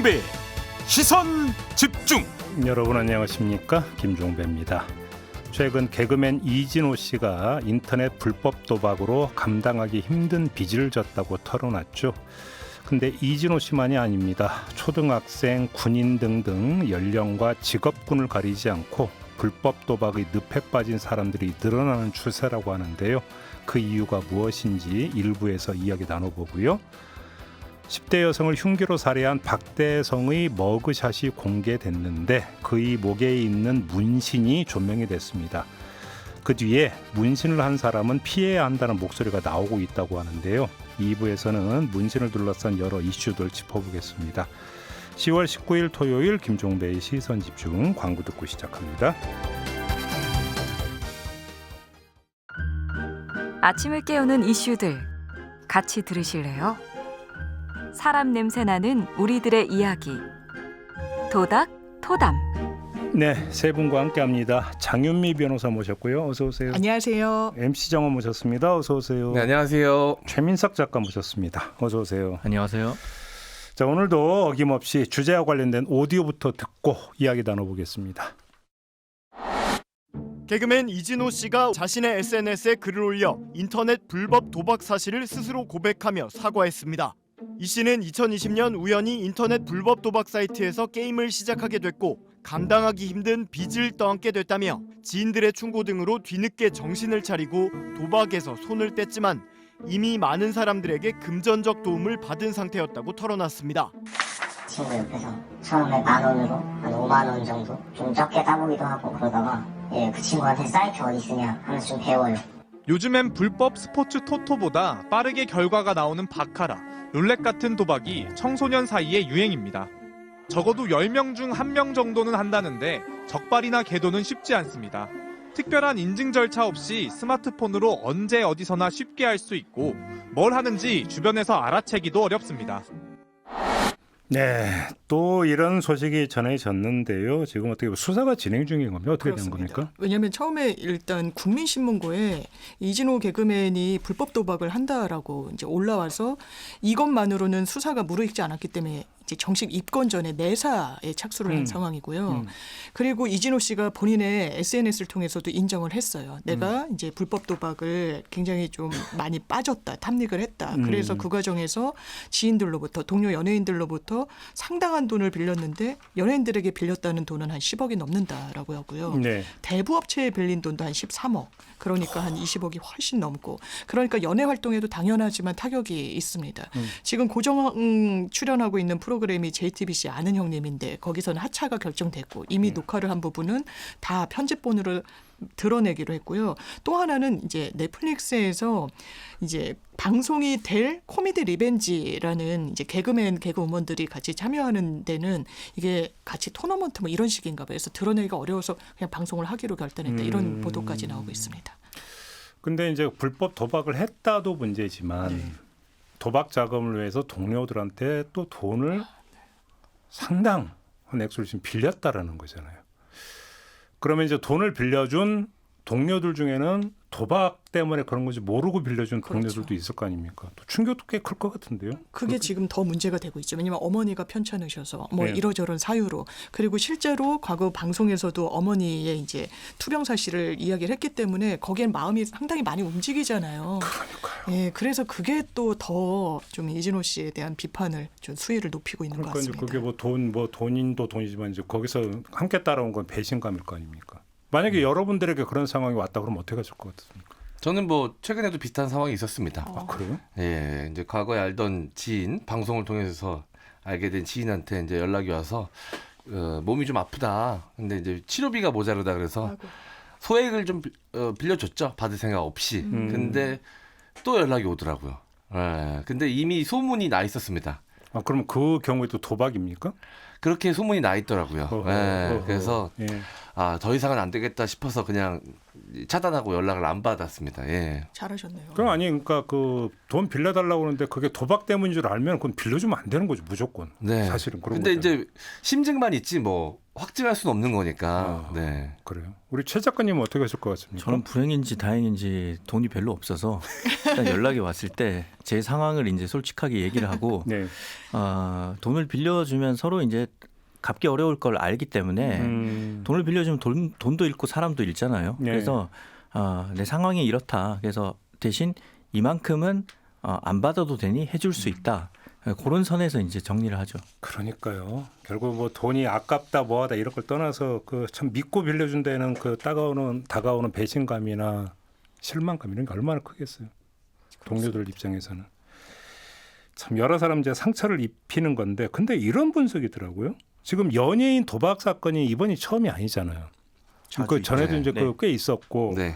김종배 시선 집중. 여러분 안녕하십니까, 김종배입니다. 최근 개그맨 이진호 씨가 인터넷 불법 도박으로 감당하기 힘든 빚을 졌다고 털어놨죠. 근데 이진호 씨만이 아닙니다. 초등학생, 군인 등등 연령과 직업군을 가리지 않고 불법 도박의 늪에 빠진 사람들이 늘어나는 추세라고 하는데요. 그 이유가 무엇인지 일부에서 이야기 나눠보고요. 10대 여성을 흉기로 살해한 박대성의 머그샷이 공개됐는데 그의 목에 있는 문신이 조명이 됐습니다. 그 뒤에 문신을 한 사람은 피해야 한다는 목소리가 나오고 있다고 하는데요. 2부에서는 문신을 둘러싼 여러 이슈들 짚어보겠습니다. 10월 19일 토요일 김종배의 시선집중, 광고 듣고 시작합니다. 아침을 깨우는 이슈들 같이 들으실래요? 사람 냄새 나는 우리들의 이야기 도닥 토담. 네, 세 분과 함께합니다. 장윤미 변호사 모셨고요. 어서 오세요. 안녕하세요. MC 정원 모셨습니다. 어서 오세요. 네, 안녕하세요. 최민석 작가 모셨습니다. 어서 오세요. 안녕하세요. 자, 오늘도 어김없이 주제와 관련된 오디오부터 듣고 이야기 나눠보겠습니다. 개그맨 이진호 씨가 자신의 SNS에 글을 올려 인터넷 불법 도박 사실을 스스로 고백하며 사과했습니다. 이 씨는 2020년 우연히 인터넷 불법 도박 사이트에서 게임을 시작하게 됐고 감당하기 힘든 빚을 떠안게 됐다며 지인들의 충고 등으로 뒤늦게 정신을 차리고 도박에서 손을 뗐지만 이미 많은 사람들에게 금전적 도움을 받은 상태였다고 털어놨습니다. 친구 옆에서 처음에 10,000원으로 한 50,000원 정도 좀 적게 따보기도 하고 그러다가 그 친구한테 사이트 어디 있으냐 하면서 좀 배워요. 요즘엔 불법 스포츠 토토보다 빠르게 결과가 나오는 바카라, 룰렛 같은 도박이 청소년 사이에 유행입니다. 적어도 10명 중 1명 정도는 한다는데 적발이나 계도는 쉽지 않습니다. 특별한 인증 절차 없이 스마트폰으로 언제 어디서나 쉽게 할 수 있고 뭘 하는지 주변에서 알아채기도 어렵습니다. 네, 또 이런 소식이 전해졌는데요. 지금 어떻게 수사가 진행 중인 겁니까? 어떻게 된 겁니까? 왜냐하면 처음에 일단 국민신문고에 이진호 개그맨이 불법 도박을 한다라고 이제 올라와서 이것만으로는 수사가 무르익지 않았기 때문에 이제 정식 입건 전에 내사에 착수를 한 상황이고요. 그리고 이진호 씨가 본인의 SNS를 통해서도 인정을 했어요. 내가 이제 불법 도박을 굉장히 좀 많이 빠졌다, 탐닉을 했다. 그래서 그 과정에서 지인들로부터, 동료 연예인들로부터 상당한 돈을 빌렸는데 연예인들에게 빌렸다는 돈은 한 10억이 넘는다라고 하고요. 네. 대부업체에 빌린 돈도 한 13억. 그러니까 한 20억이 훨씬 넘고. 그러니까 연예 활동에도 당연하지만 타격이 있습니다. 지금 고정 출연하고 있는 프로그램이 JTBC 아는 형님인데 거기서는 하차가 결정됐고 이미 녹화를 한 부분은 다 편집본으로 드러내기로 했고요. 또 하나는 이제 넷플릭스에서 이제 방송이 될 코미디 리벤지라는 이제 개그맨 개그우먼들이 같이 참여하는 데는 이게 같이 토너먼트 뭐 이런 식인가 봐요. 그래서 드러내기가 어려워서 그냥 방송을 하기로 결단했다. 이런 보도까지 나오고 있습니다. 근데 이제 불법 도박을 했다도 문제지만 도박 자금을 위해서 동료들한테 또 돈을 상당한 액수를 지금 빌렸다라는 거잖아요. 그러면 이제 돈을 빌려준 동료들 중에는 도박 때문에 그런 건지 모르고 빌려준 동료들도 있을 거 아닙니까? 또 충격도 꽤 클 것 같은데요. 그게 지금 더 문제가 되고 있죠. 왜냐하면 어머니가 편찮으셔서 뭐 네. 이러저런 사유로 그리고 실제로 과거 방송에서도 어머니의 이제 투병 사실을 이야기를 했기 때문에 거기엔 마음이 상당히 많이 움직이잖아요. 그러니까요. 예, 그래서 그게 또 더 좀 이진호 씨에 대한 비판을 좀 수위를 높이고 있는 것 그러니까 같습니다. 이제 그게 뭐 돈인도 돈이지만 이제 거기서 함께 따라온 건 배신감일 거 아닙니까? 만약에 여러분들에게 그런 상황이 왔다 그러면 어떻게 하실 것 같습니까? 저는 뭐 최근에도 비슷한 상황이 있었습니다. 아, 그래요? 예, 이제 과거에 알던 지인, 방송을 통해서 알게 된 지인한테 이제 연락이 와서 몸이 좀 아프다. 근데 이제 치료비가 모자르다 그래서 아이고. 소액을 좀 빌려줬죠. 받을 생각 없이. 근데 또 연락이 오더라고요. 예, 근데 이미 소문이 나 있었습니다. 아, 그럼 그 경우에 또 도박입니까? 그렇게 소문이 나 있더라고요. 예, 그래서 예. 더 이상은 안 되겠다 싶어서 그냥 차단하고 연락을 안 받았습니다. 예. 잘하셨네요. 그럼 아니 그러니까 그 돈 빌려달라고 그러는데 그게 도박 때문인 줄 알면 그건 빌려주면 안 되는 거죠 무조건. 네. 사실은 그런 근데 거잖아요. 이제 심증만 있지 뭐 확증할 수는 없는 거니까. 네. 그래요. 우리 최 작가님은 어떻게 하실 것 같습니까? 저는 불행인지 다행인지 돈이 별로 없어서 일단 연락이 왔을 때 제 상황을 이제 솔직하게 얘기를 하고 네. 돈을 빌려주면 서로 이제 갚기 어려울 걸 알기 때문에 돈을 빌려주면 돈도 잃고 사람도 잃잖아요. 네. 그래서 내 상황이 이렇다. 그래서 대신 이만큼은 안 받아도 되니 해줄 수 있다. 그런 선에서 이제 정리를 하죠. 그러니까요. 결국 뭐 돈이 아깝다 뭐하다 이런 걸 떠나서 그 참 믿고 빌려준 데는 그 다가오는 배신감이나 실망감 이런 게 얼마나 크겠어요. 동료들 입장에서는. 참 여러 사람 이제 상처를 입히는 건데 근데 이런 분석이더라고요. 지금 연예인 도박 사건이 이번이 처음이 아니잖아요. 그 전에도 네. 이제 네. 꽤 있었고 네.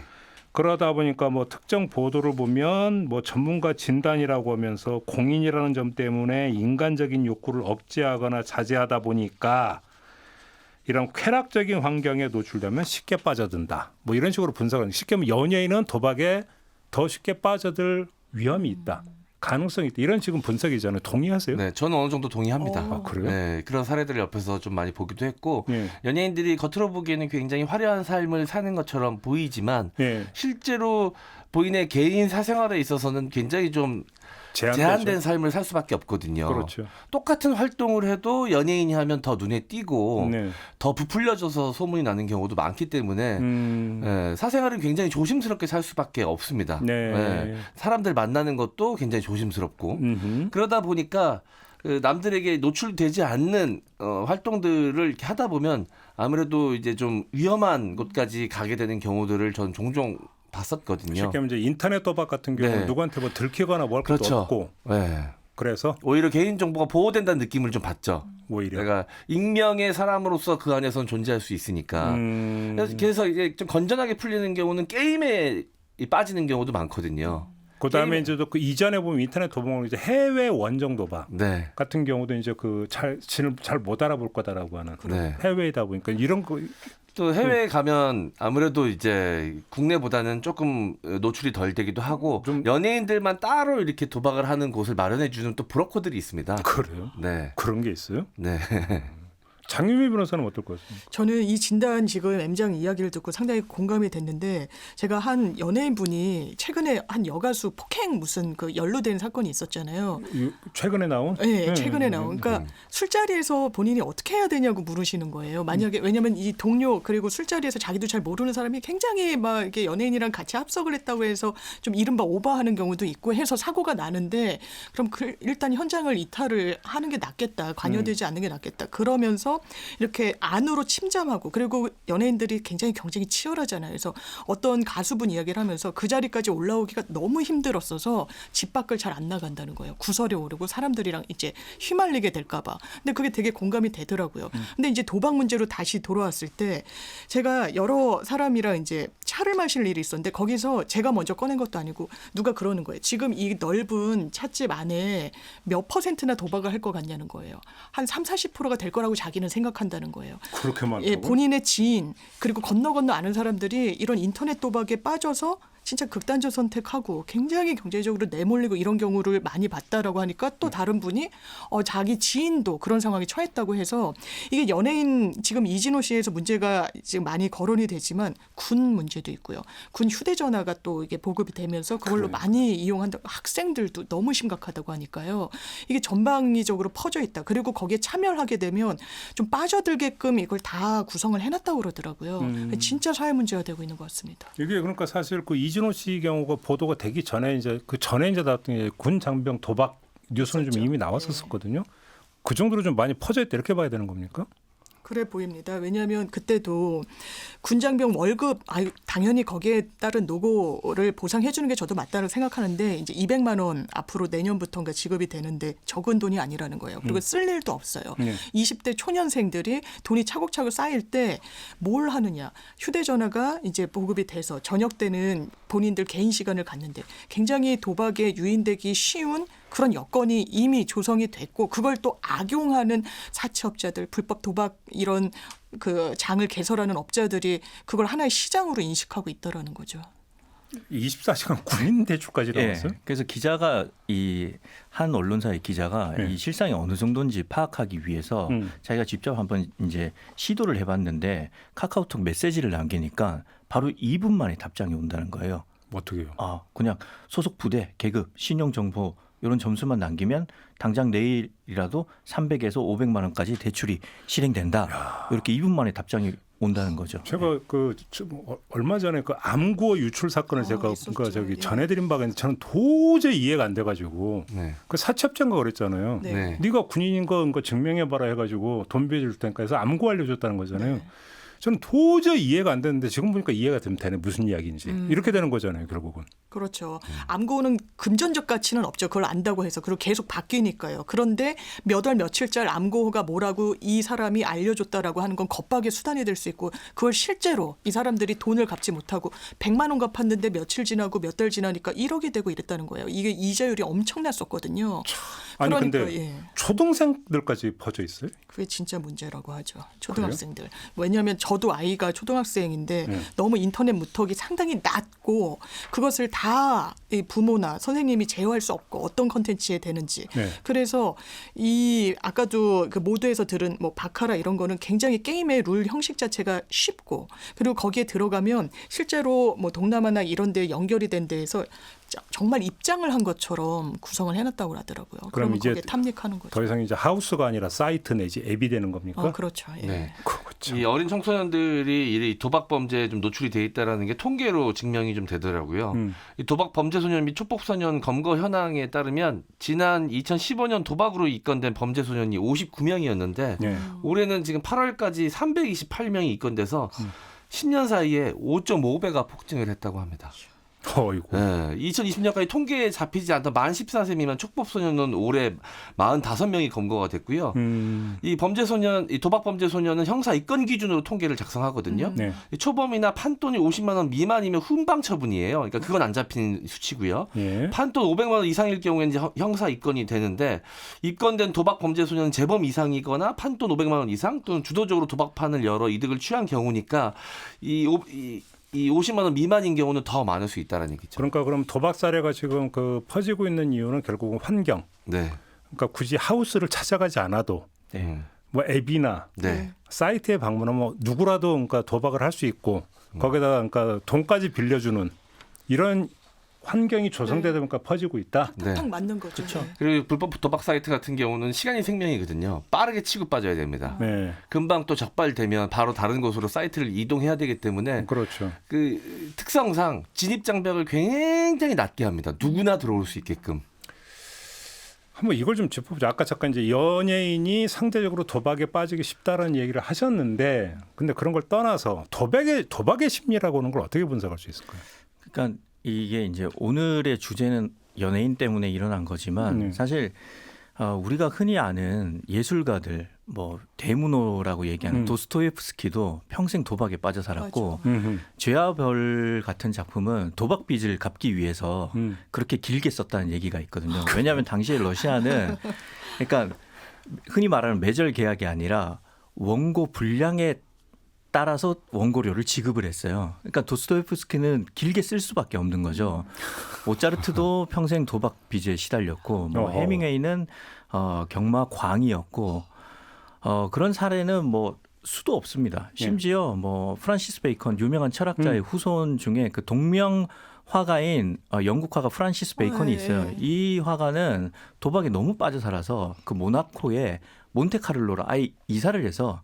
그러다 보니까 뭐 특정 보도를 보면 뭐 전문가 진단이라고 하면서 공인이라는 점 때문에 인간적인 욕구를 억제하거나 자제하다 보니까 이런 쾌락적인 환경에 노출되면 쉽게 빠져든다. 뭐 이런 식으로 분석을 쉽게 하면 연예인은 도박에 더 쉽게 빠져들 위험이 있다. 가능성이 있다. 이런 지금 분석이잖아요. 동의하세요? 네, 저는 어느 정도 동의합니다. 아, 그래요? 네, 그런 사례들을 옆에서 좀 많이 보기도 했고 예. 연예인들이 겉으로 보기에는 굉장히 화려한 삶을 사는 것처럼 보이지만 예. 실제로 본인의 개인 사생활에 있어서는 굉장히 좀 제한된 삶을 살 수밖에 없거든요. 그렇죠. 똑같은 활동을 해도 연예인이 하면 더 눈에 띄고 네. 더 부풀려져서 소문이 나는 경우도 많기 때문에 사생활은 굉장히 조심스럽게 살 수밖에 없습니다. 네. 사람들 만나는 것도 굉장히 조심스럽고 음흠. 그러다 보니까 그 남들에게 노출되지 않는 활동들을 이렇게 하다 보면 아무래도 이제 좀 위험한 곳까지 가게 되는 경우들을 전 종종 봤었거든요. 쉽게 하면 이제 인터넷 도박 같은 경우는 네. 누구한테 뭐 들키거나 뭐 할 것도 그렇죠. 없고 네. 그래서 오히려 개인 정보가 보호된다는 느낌을 좀 받죠. 오히려 내가 익명의 사람으로서 그 안에서는 존재할 수 있으니까. 그래서 이제 좀 건전하게 풀리는 경우는 게임에 빠지는 경우도 많거든요. 그다음에 이제 또 그 이전에 보면 인터넷 도박은 이제 해외 원정 도박 네. 같은 경우도 이제 그 잘 못 알아볼 거다라고 하는 네. 해외이다 보니까 이런 거 또 해외에 가면 아무래도 이제 국내보다는 조금 노출이 덜 되기도 하고 좀- 연예인들만 따로 이렇게 도박을 하는 곳을 마련해 주는 또 브로커들이 있습니다. 그래요? 네. 그런 게 있어요? 네. 장유미 변호사는 어떨 것 같습니까? 저는 이 진단 지금 M장 이야기를 듣고 상당히 공감이 됐는데 제가 한 연예인분이 최근에 한 여가수 폭행 무슨 그 연루된 사건이 있었잖아요. 최근에 나온? 네, 최근에 나온. 그러니까 술자리에서 본인이 어떻게 해야 되냐고 물으시는 거예요. 만약에 왜냐하면 이 동료 그리고 술자리에서 자기도 잘 모르는 사람이 굉장히 막 이렇게 연예인이랑 같이 합석을 했다고 해서 좀 이른바 오버하는 경우도 있고 해서 사고가 나는데 그럼 일단 현장을 이탈을 하는 게 낫겠다. 관여되지 않는 게 낫겠다. 그러면서 이렇게 안으로 침잠하고 그리고 연예인들이 굉장히 경쟁이 치열하잖아요. 그래서 어떤 가수분 이야기를 하면서 그 자리까지 올라오기가 너무 힘들었어서 집 밖을 잘 안 나간다는 거예요. 구설에 오르고 사람들이랑 이제 휘말리게 될까 봐. 근데 그게 되게 공감이 되더라고요. 근데 이제 도박 문제로 다시 돌아왔을 때 제가 여러 사람이랑 이제 차를 마실 일이 있었는데 거기서 제가 먼저 꺼낸 것도 아니고 누가 그러는 거예요. 지금 이 넓은 찻집 안에 몇 %나 도박을 할 것 같냐는 거예요. 한 30-40%가 될 거라고 자기는 생각한다는 거예요. 그렇게 많다고? 예, 본인의 지인 그리고 건너 아는 사람들이 이런 인터넷 도박에 빠져서 진짜 극단적 선택하고 굉장히 경제적으로 내몰리고 이런 경우를 많이 봤다라고 하니까 또 다른 분이 자기 지인도 그런 상황에 처했다고 해서 이게 연예인 지금 이진호 씨에서 문제가 지금 많이 거론이 되지만 군 문제도 있고요. 군 휴대전화가 또 이게 보급이 되면서 그걸로 많이 이용한다. 학생들도 너무 심각하다고 하니까요. 이게 전방위적으로 퍼져 있다. 그리고 거기에 참여하게 되면 좀 빠져들게끔 이걸 다 구성을 해놨다고 그러더라고요. 진짜 사회 문제가 되고 있는 것 같습니다. 이게 그러니까 사실 그 이진호 씨 경우가 보도가 되기 전에 이제 그 전에 이제 나왔던 게 군 장병 도박 뉴스는 좀 이미 나왔었거든요. 그 정도로 좀 많이 퍼져 있다 이렇게 봐야 되는 겁니까? 그래 보입니다. 왜냐하면 그때도 군장병 월급 당연히 거기에 따른 노고를 보상해 주는 게 저도 맞다고 생각하는데 이제 200만 원 앞으로 내년부터인가 지급이 되는데 적은 돈이 아니라는 거예요. 그리고 쓸 일도 없어요. 20대 초년생들이 돈이 차곡차곡 쌓일 때 뭘 하느냐. 휴대전화가 이제 보급이 돼서 저녁 때는 본인들 개인 시간을 갖는데 굉장히 도박에 유인되기 쉬운 그런 여건이 이미 조성이 됐고 그걸 또 악용하는 사채업자들 불법 도박 이런 그 장을 개설하는 업자들이 그걸 하나의 시장으로 인식하고 있다라는 거죠. 24시간 군인 대출까지 나왔어요? 그래서 기자가 이 한 언론사의 기자가 예. 이 실상이 어느 정도인지 파악하기 위해서 자기가 직접 한번 이제 시도를 해봤는데 카카오톡 메시지를 남기니까 바로 2분 만에 답장이 온다는 거예요. 어떻게요? 그냥 소속 부대, 계급, 신용 정보 이런 점수만 남기면 당장 내일이라도 300에서 500만 원까지 대출이 실행된다. 이렇게 2분 만에 답장이 온다는 거죠. 제가 얼마 전에 그 암구호 유출 사건을 제가 있었죠. 예. 전해드린 바가 있는데 저는 도저히 이해가 안 돼가지고 네. 그 사채업자인가 그랬잖아요. 네. 네. 네가 군인인 거 증명해봐라 해가지고 돈 빌려줄 테니까 해서 암구 알려줬다는 거잖아요. 네. 저는 도저히 이해가 안 되는데 지금 보니까 이해가 좀 되네. 무슨 이야기인지. 이렇게 되는 거잖아요. 결국은. 그렇죠. 암고는 금전적 가치는 없죠. 그걸 안다고 해서. 그리고 계속 바뀌니까요. 그런데 몇 월 며칠째 암고가 뭐라고 이 사람이 알려줬다라고 하는 건 겁박의 수단이 될 수 있고 그걸 실제로 이 사람들이 돈을 갚지 못하고 100만 원 갚았는데 며칠 지나고 몇 달 지나니까 1억이 되고 이랬다는 거예요. 이게 이자율이 엄청났었거든요. 아니 그러니까, 근데 예. 초등생들까지 퍼져 있어요? 그게 진짜 문제라고 하죠. 초등학생들. 왜냐하면 저도 아이가 초등학생인데 네. 너무 인터넷 무턱이 상당히 낮고 그것을 다 이 부모나 선생님이 제어할 수 없고 어떤 컨텐츠에 되는지. 네. 그래서 이 아까도 그 모두에서 들은 뭐 바카라 이런 거는 굉장히 게임의 룰 형식 자체가 쉽고 그리고 거기에 들어가면 실제로 뭐 동남아나 이런 데 연결이 된 데에서 정말 입장을 한 것처럼 구성을 해놨다고 하더라고요. 그럼 그러면 이제 거기에 탐닉하는 거죠. 더 이상 이제 하우스가 아니라 사이트 내지 앱이 되는 겁니까? 그렇죠. 예. 네. 그렇죠. 이 어린 청소년들이 이 도박 범죄에 좀 노출이 돼 있다라는 게 통계로 증명이 좀 되더라고요. 이 도박 범죄 소년 및 촉법 소년 검거 현황에 따르면 지난 2015년 도박으로 입건된 범죄 소년이 59명이었는데 네. 올해는 지금 8월까지 328명이 입건돼서 10년 사이에 5.5배가 폭증을 했다고 합니다. 어이고. 네, 2020년까지 통계에 잡히지 않던 만 14세 미만 촉법 소년은 올해 45명이 검거가 됐고요. 이 범죄 소년, 이 도박 범죄 소년은 형사 입건 기준으로 통계를 작성하거든요. 네. 이 초범이나 판돈이 50만 원 미만이면 훈방 처분이에요. 그러니까 그건 안 잡히는 수치고요. 예. 판돈 500만 원 이상일 경우에는 이제 형사 입건이 되는데 입건된 도박 범죄 소년은 재범 이상이거나 판돈 500만 원 이상 또는 주도적으로 도박판을 열어 이득을 취한 경우니까 이 50만 원 미만인 경우는 더 많을 수 있다는 얘기죠. 그러니까 그럼 도박 사례가 지금 그 퍼지고 있는 이유는 결국은 환경. 네. 그러니까 굳이 하우스를 찾아가지 않아도 뭐 앱이나 네. 사이트에 방문하면 누구라도 그러니까 도박을 할 수 있고 거기다가 그러니까 돈까지 빌려주는 이런 환경이 조성되다 보니까 퍼지고 있다. 네. 딱 맞는 거죠. 그렇죠. 그리고 불법 도박 사이트 같은 경우는 시간이 생명이거든요. 빠르게 치고 빠져야 됩니다. 네, 금방 또 적발되면 바로 다른 곳으로 사이트를 이동해야 되기 때문에 그렇죠. 그 특성상 진입 장벽을 굉장히 낮게 합니다. 누구나 들어올 수 있게끔. 한번 이걸 좀 짚어보자. 아까 잠깐 이제 연예인이 상대적으로 도박에 빠지기 쉽다라는 얘기를 하셨는데, 근데 그런 걸 떠나서 도박의 심리라고 하는 걸 어떻게 분석할 수 있을까요? 그러니까 이게 이제 오늘의 주제는 연예인 때문에 일어난 거지만 사실 우리가 흔히 아는 예술가들 뭐 대문호라고 얘기하는 도스토옙스키도 평생 도박에 빠져 살았고 죄와 벌 같은 작품은 도박 빚을 갚기 위해서 그렇게 길게 썼다는 얘기가 있거든요. 왜냐하면 당시에 러시아는 그러니까 흔히 말하는 매절 계약이 아니라 원고 분량에 따라서 원고료를 지급을 했어요. 그러니까 도스토옙스키는 길게 쓸 수밖에 없는 거죠. 모차르트도 평생 도박 빚에 시달렸고, 뭐 해밍웨이는 경마 광이었고, 그런 사례는 뭐 수도 없습니다. 심지어 뭐 프란시스 베이컨 유명한 철학자의 후손 중에 그 동명 화가인 영국 화가 프란시스 베이컨이 있어요. 이 화가는 도박에 너무 빠져 살아서 그 모나코에 몬테카를로로 아예 이사를 해서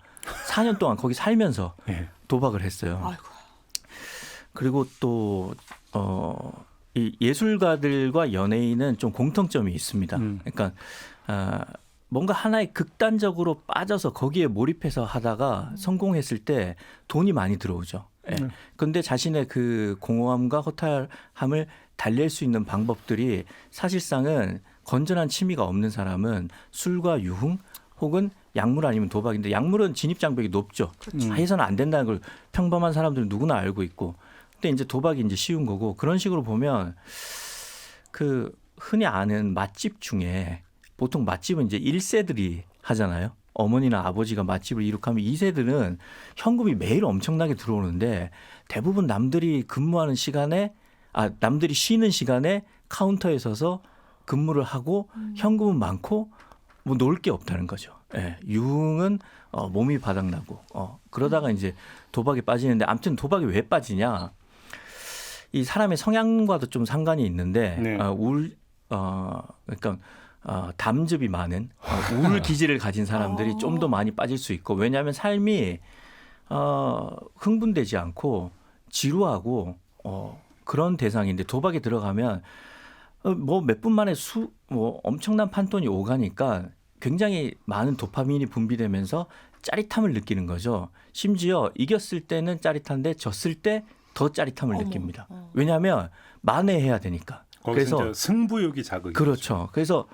4년 동안 거기 살면서 도박을 했어요. 아이고. 그리고 또 이 예술가들과 연예인은 좀 공통점이 있습니다. 그러니까 뭔가 하나에 극단적으로 빠져서 거기에 몰입해서 하다가 성공했을 때 돈이 많이 들어오죠. 그런데 자신의 그 공허함과 허탈함을 달랠 수 있는 방법들이 사실상은 건전한 취미가 없는 사람은 술과 유흥 혹은 약물 아니면 도박인데 약물은 진입 장벽이 높죠. 해서는 안 된다는 걸 평범한 사람들은 누구나 알고 있고. 근데 이제 도박이 이제 쉬운 거고 그런 식으로 보면 그 흔히 아는 맛집 중에 보통 맛집은 이제 1세들이 하잖아요. 어머니나 아버지가 맛집을 이룩하면 2세들은 현금이 매일 엄청나게 들어오는데 대부분 남들이 근무하는 시간에 남들이 쉬는 시간에 카운터에 서서 근무를 하고 현금은 많고 뭐 놀 게 없다는 거죠. 예, 유흥은 몸이 바닥나고 그러다가 이제 도박에 빠지는데 아무튼 도박이 왜 빠지냐? 이 사람의 성향과도 좀 상관이 있는데 네. 그러니까 담즙이 많은 우울 기질을 가진 사람들이 좀 더 많이 빠질 수 있고 왜냐하면 삶이 흥분되지 않고 지루하고 그런 대상인데 도박에 들어가면 뭐 몇 분 만에 뭐 엄청난 판돈이 오가니까 굉장히 많은 도파민이 분비되면서 짜릿함을 느끼는 거죠. 심지어 이겼을 때는 짜릿한데 졌을 때 더 짜릿함을 느낍니다. 왜냐하면 만회해야 되니까. 그래서 승부욕이 자극이 그렇죠. 그래서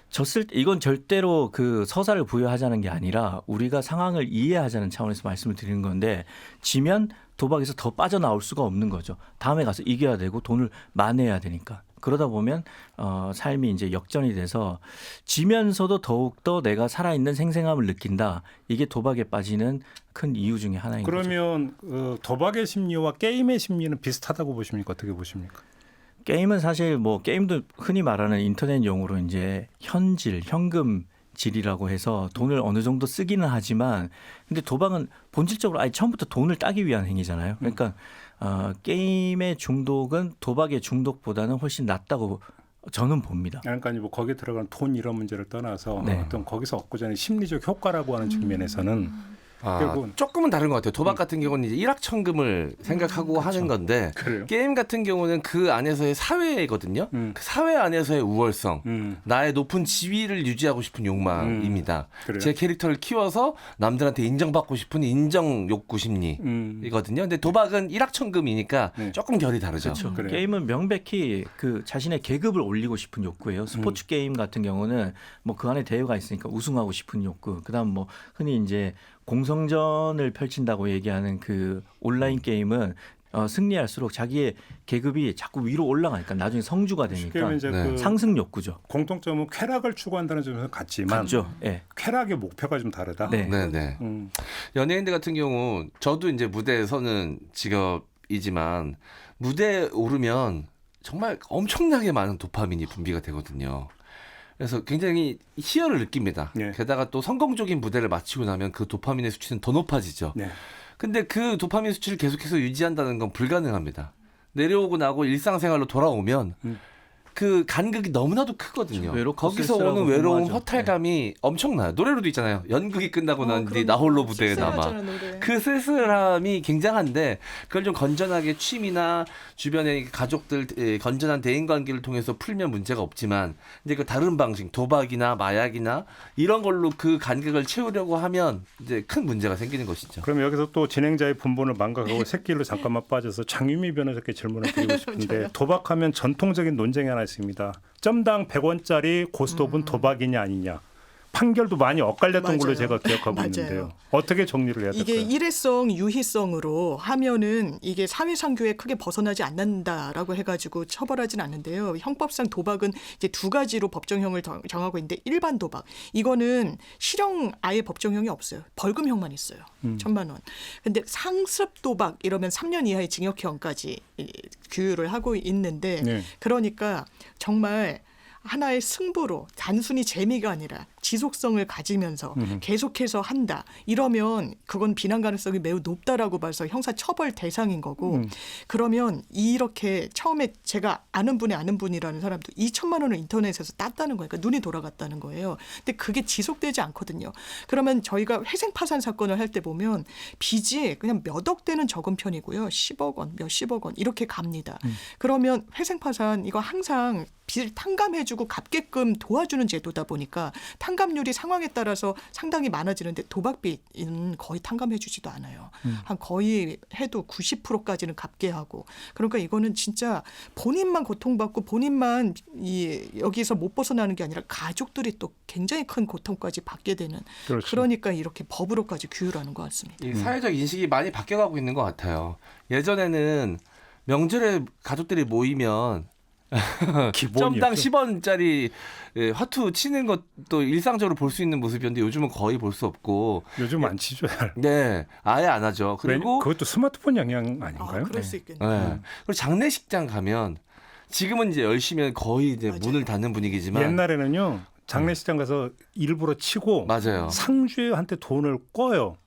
졌을 때 이건 절대로 그 서사를 부여하자는 게 아니라 우리가 상황을 이해하자는 차원에서 말씀을 드리는 건데 지면 도박에서 더 빠져나올 수가 없는 거죠. 다음에 가서 이겨야 되고 돈을 만회해야 되니까. 그러다 보면 삶이 이제 역전이 돼서 지면서도 더욱더 내가 살아있는 생생함을 느낀다. 이게 도박에 빠지는 큰 이유 중에 하나인 거죠. 그러면 도박의 심리와 게임의 심리는 비슷하다고 보십니까? 어떻게 보십니까? 게임은 사실 뭐 게임도 흔히 말하는 인터넷 용어로 이제 현질, 현금질이라고 해서 돈을 어느 정도 쓰기는 하지만 근데 도박은 본질적으로 아예 처음부터 돈을 따기 위한 행위잖아요. 그러니까 게임의 중독은 도박의 중독보다는 훨씬 낫다고 저는 봅니다. 그러니까 뭐 거기에 들어가는 돈 이런 문제를 떠나서 네. 어떤 거기서 얻고자 하는 심리적 효과라고 하는 측면에서는 조금은 다른 것 같아요. 도박 같은 경우는 이제 일확천금을 생각하고 하는 건데 그래요. 게임 같은 경우는 그 안에서의 사회거든요. 그 사회 안에서의 우월성, 나의 높은 지위를 유지하고 싶은 욕망입니다. 그래요. 제 캐릭터를 키워서 남들한테 인정받고 싶은 인정 욕구 심리이거든요. 근데 도박은 일확천금이니까 네. 조금 결이 다르죠. 그렇죠. 그래요. 게임은 명백히 그 자신의 계급을 올리고 싶은 욕구예요. 스포츠 게임 같은 경우는 뭐 그 안에 대회가 있으니까 우승하고 싶은 욕구. 그다음 뭐 흔히 이제 공성전을 펼친다고 얘기하는 그 온라인 게임은 승리할수록 자기의 계급이 자꾸 위로 올라가니까 나중에 성주가 되니까 이제 네. 그 상승 욕구죠. 공통점은 쾌락을 추구한다는 점에서 같지만 맞죠. 예. 쾌락의 목표가 좀 다르다. 네. 네. 연예인들 같은 경우 저도 이제 무대에 서는 직업이지만 무대에 오르면 정말 엄청나게 많은 도파민이 분비가 되거든요. 그래서 굉장히 희열을 느낍니다. 네. 게다가 또 성공적인 무대를 마치고 나면 그 도파민의 수치는 더 높아지죠. 네. 근데 그 도파민 수치를 계속해서 유지한다는 건 불가능합니다. 내려오고 나고 일상생활로 돌아오면 그 간극이 너무나도 크거든요. 외롭고 거기서 쓸쓸하고 오는 외로움, 공허하죠. 허탈감이 엄청나요. 노래로도 있잖아요. 연극이 끝나고 난 뒤 나 홀로 무대에 남아. 그 쓸쓸함이 굉장한데 그걸 좀 건전하게 취미나 주변의 가족들 건전한 대인관계를 통해서 풀면 문제가 없지만 이제 그 다른 방식 도박이나 마약이나 이런 걸로 그 간격을 채우려고 하면 이제 큰 문제가 생기는 것이죠. 그럼 여기서 또 진행자의 분본을 망각하고 새길로 잠깐만 빠져서 장유미 변호사께 질문을 드리고 싶은데 도박하면 전통적인 논쟁이 하나 있습니다. 점당 100원짜리 고스톱은 도박이냐 아니냐. 판결도 많이 엇갈렸던 걸로 제가 기억하고 있는데요. 어떻게 정리를 해야 될까요? 이게 일회성, 유희성으로 하면은 이게 사회상규에 크게 벗어나지 않는다라고 해가지고 처벌하진 않는데요. 형법상 도박은 이제 두 가지로 법정형을 정하고 있는데 일반 도박 이거는 실형 아예 법정형이 없어요. 벌금형만 있어요. 1,000만 원. 근데 상습 도박 이러면 3년 이하의 징역형까지 규율을 하고 있는데 네. 그러니까 정말 하나의 승부로 단순히 재미가 아니라 지속성을 가지면서 계속해서 한다. 이러면 그건 비난 가능성이 매우 높다라고 봐서 형사 처벌 대상인 거고 그러면 이렇게 처음에 제가 아는 분이라는 사람도 2,000만 원을 인터넷에서 땄다는 거예요. 그러니까 눈이 돌아갔다는 거예요. 근데 그게 지속되지 않거든요. 그러면 저희가 회생파산 사건을 할 때 보면 빚이 그냥 몇 억 대는 적은 편이고요. 10억 원, 몇십억 원 이렇게 갑니다. 그러면 회생파산 이거 항상 빚을 탕감해주고 갚게끔 도와주는 제도다 보니까 탕감률이 상황에 따라서 상당히 많아지는데 도박빚은 거의 탕감해주지도 않아요. 한 거의 해도 90%까지는 갚게 하고 그러니까 이거는 진짜 본인만 고통받고 본인만 여기서 못 벗어나는 게 아니라 가족들이 또 굉장히 큰 고통까지 받게 되는 그렇죠. 그러니까 이렇게 법으로까지 규율하는 것 같습니다. 이 사회적 인식이 많이 바뀌어가고 있는 것 같아요. 예전에는 명절에 가족들이 모이면 기본이었죠. 점당 10원짜리 화투 치는 것도 일상적으로 볼 수 있는 모습이었는데 요즘은 거의 볼 수 없고. 요즘 안 치죠. 네, 아예 안 하죠. 그리고 그것도 스마트폰 영향 아닌가요? 그럴 수 있겠네요. 네. 그리고 장례식장 가면 지금은 이제 열심히 거의 이제 맞아요. 문을 닫는 분위기지만 옛날에는요. 장례식장 가서 일부러 치고 맞아요. 상주한테 돈을 꿔요.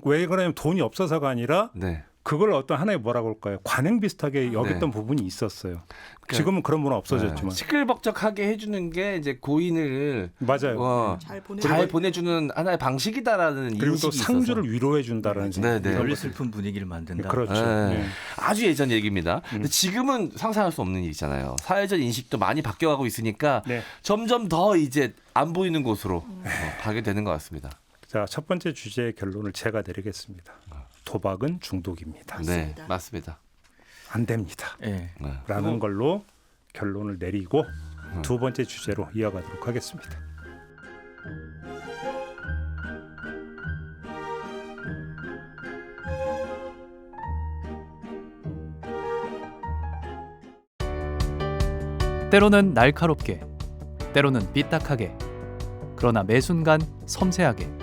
왜 그러냐면 돈이 없어서가 아니라 네. 그걸 어떤 하나의 뭐라고 할까요? 관행 비슷하게 여겼던 부분이 있었어요. 지금은 그런 문화 없어졌지만. 시끌벅적하게 해주는 게 이제 고인을 맞아요. 잘 보내주는 하나의 방식이다라는 그리고 또 인식이 상주를 있어서. 위로해 준다라는 네, 네. 덜 슬픈 분위기를 만든다. 그렇죠. 네. 네. 아주 예전 얘기입니다. 근데 지금은 상상할 수 없는 일이잖아요. 사회적 인식도 많이 바뀌어가고 있으니까 네. 점점 더 이제 안 보이는 곳으로 가게 되는 것 같습니다. 자, 첫 번째 주제의 결론을 제가 내리겠습니다. 도박은 중독입니다. 네, 맞습니다. 안 됩니다. 예. 네. 라는 걸로 결론을 내리고 두 번째 주제로 이어가도록 하겠습니다. 때로는 날카롭게, 때로는 삐딱하게, 그러나 매 순간 섬세하게